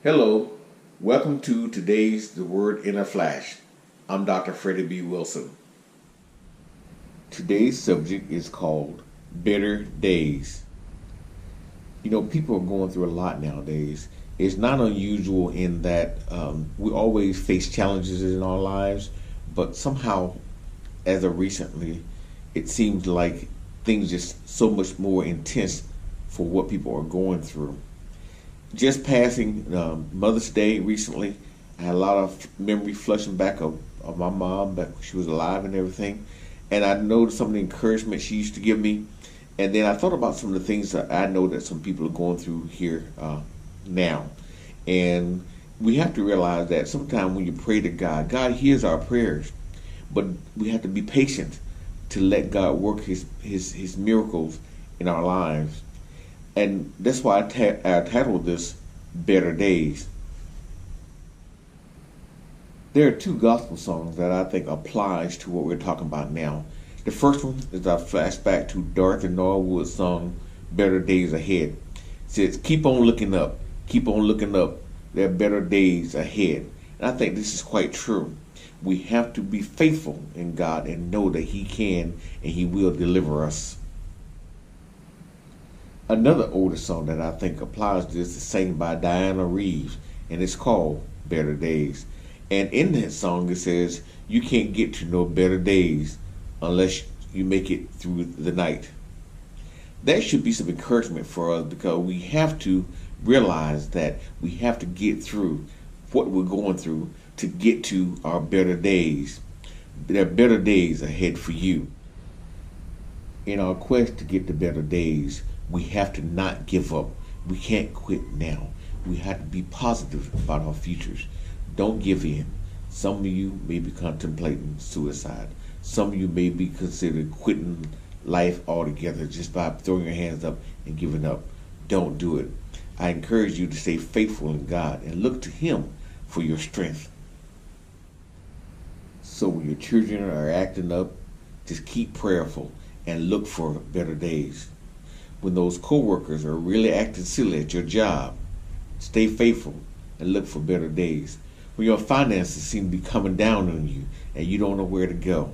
Hello, welcome to today's The Word in a Flash. I'm Dr. Freddie B. Wilson. Today's subject is called Better Days. You know, people are going through a lot nowadays. It's not unusual in that we always face challenges in our lives, but somehow, as of recently, it seems like things just so much more intense for what people are going through. Just passing Mother's Day recently, I had a lot of memory flushing back of my mom back when she was alive and everything. And I noticed some of the encouragement she used to give me. And then I thought about some of the things that I know that some people are going through here now. And we have to realize that sometimes when you pray to God, God hears our prayers. But we have to be patient to let God work his miracles in our lives. And that's why I titled this Better Days. There are two gospel songs that I think applies to what we're talking about now. The first one is a flashback to Dorothy Norwood's song Better Days Ahead. It says, keep on looking up, there are better days ahead. And I think this is quite true. We have to be faithful in God and know that He can and He will deliver us. Another older song that I think applies to this is sang by Diana Reeves, and it's called Better Days. And in that song it says, you can't get to no better days unless you make it through the night. That should be some encouragement for us, because we have to realize that we have to get through what we're going through to get to our better days. There are better days ahead for you. In our quest to get to better days, we have to not give up. We can't quit now. We have to be positive about our futures. Don't give in. Some of you may be contemplating suicide. Some of you may be considering quitting life altogether just by throwing your hands up and giving up. Don't do it. I encourage you to stay faithful in God and look to Him for your strength. So when your children are acting up, just keep prayerful and look for better days. When those coworkers are really acting silly at your job, stay faithful and look for better days. When your finances seem to be coming down on you and you don't know where to go,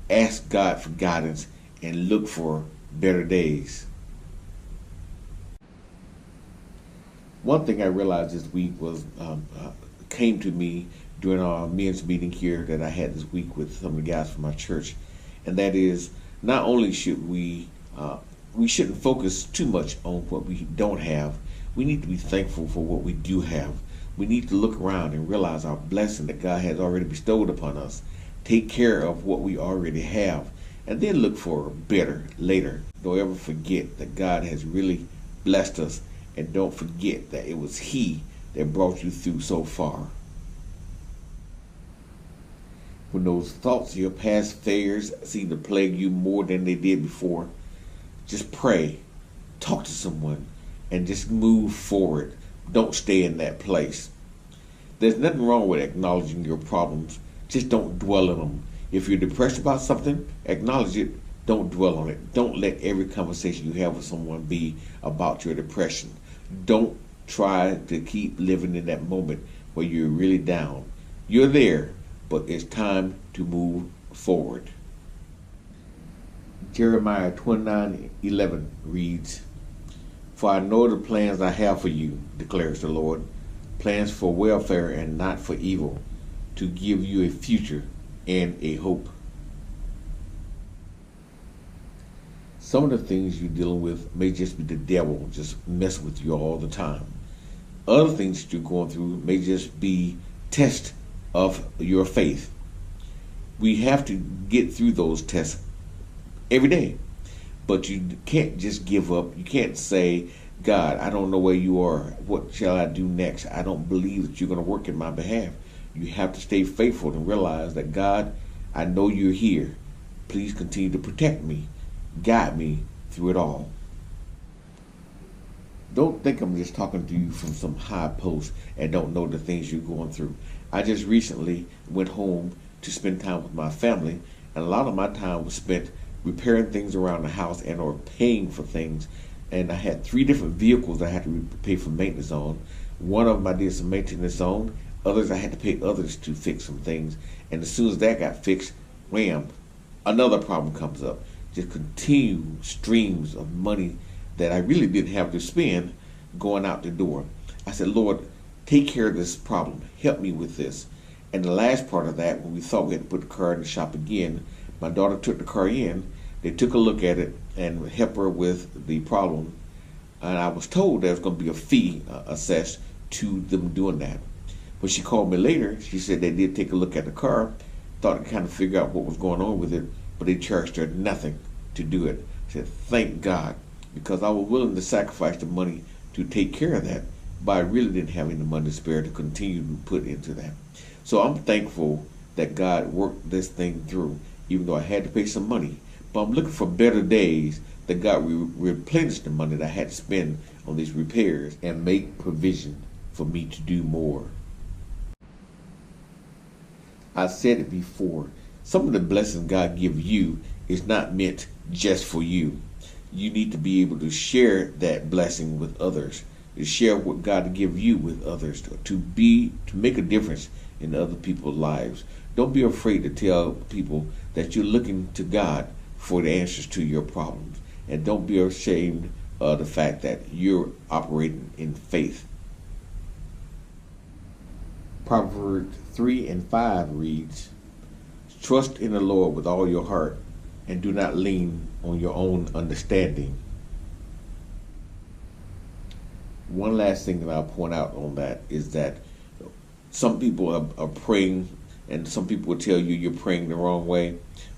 ask God for guidance and look for better days. One thing I realized this week was came to me during our men's meeting here that I had this week with some of the guys from my church, and that is, not only should we shouldn't focus too much on what we don't have. We need to be thankful for what we do have. We need to look around and realize our blessing that God has already bestowed upon us. Take care of what we already have, and then look for better later. Don't ever forget that God has really blessed us, and don't forget that it was He that brought you through so far. When those thoughts of your past failures seem to plague you more than they did before, just pray, talk to someone, and just move forward. Don't stay in that place. There's nothing wrong with acknowledging your problems. Just don't dwell on them. If you're depressed about something, acknowledge it. Don't dwell on it. Don't let every conversation you have with someone be about your depression. Don't try to keep living in that moment where you're really down. You're there, but it's time to move forward. Jeremiah 29:11 reads, for I know the plans I have for you, declares the Lord, plans for welfare and not for evil, to give you a future and a hope. Some of the things you're dealing with may just be the devil just messing with you all the time. Other things that you're going through may just be tests of your faith. We have to get through those tests every day. But you can't just give up. You can't say, God, I don't know where you are. What shall I do next? I don't believe that you're going to work in my behalf. You have to stay faithful and realize that, God, I know you're here. Please continue to protect me. Guide me through it all. Don't think I'm just talking to you from some high post and don't know the things you're going through. I just recently went home to spend time with my family, and a lot of my time was spent repairing things around the house and or paying for things and I had 3 different vehicles I had to pay for maintenance on. One of them I did some maintenance on. Others I had to pay others to fix some things. And as soon as that got fixed, wham, another problem comes up. Just continue streams of money that I really didn't have to spend going out the door. I said, Lord, take care of this problem. Help me with this. And the last part of that, when we thought we had to put the car in the shop again, my daughter took the car in. They took a look at it and helped her with the problem. And I was told there was going to be a fee assessed to them doing that. When she called me later, she said they did take a look at the car, thought to kind of figure out what was going on with it, but they charged her nothing to do it. I said, thank God, because I was willing to sacrifice the money to take care of that, but I really didn't have any money to spare to continue to put into that. So I'm thankful that God worked this thing through, even though I had to pay some money. But I'm looking for better days that God will replenish the money that I had to spend on these repairs and make provision for me to do more. I said it before, some of the blessings God gives you is not meant just for you. You need to be able to share that blessing with others, to share what God gives you with others, to make a difference in other people's lives. Don't be afraid to tell people that you're looking to God for the answers to your problems. And don't be ashamed of the fact that you're operating in faith. Proverbs 3:5 reads, trust in the Lord with all your heart and do not lean on your own understanding. One last thing that I'll point out on that is that some people are praying, and some people will tell you you're praying the wrong way.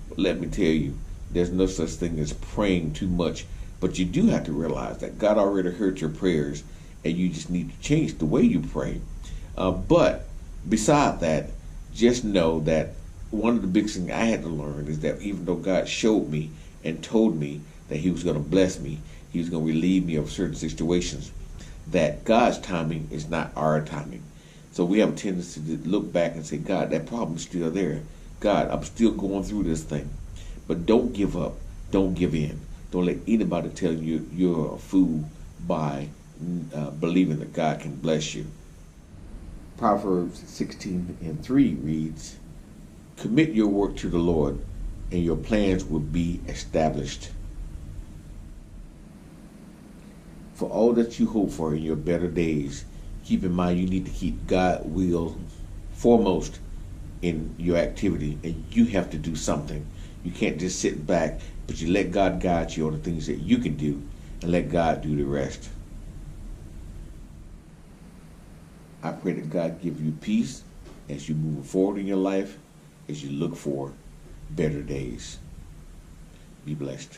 But let me tell you, there's no such thing as praying too much. But you do have to realize that God already heard your prayers, and you just need to change the way you pray. But beside that, just know that one of the big things I had to learn is that even though God showed me and told me that he was going to bless me, he was going to relieve me of certain situations, that God's timing is not our timing. So we have a tendency to look back and say, God, that problem's still there. God, I'm still going through this thing. But don't give up. Don't give in. Don't let anybody tell you you're a fool by believing that God can bless you. Proverbs 16:3 reads, commit your work to the Lord, and your plans will be established. For all that you hope for in your better days, keep in mind you need to keep God's will foremost in your activity, and you have to do something. You can't just sit back, but you let God guide you on the things that you can do, and let God do the rest. I pray that God give you peace as you move forward in your life, as you look for better days. Be blessed.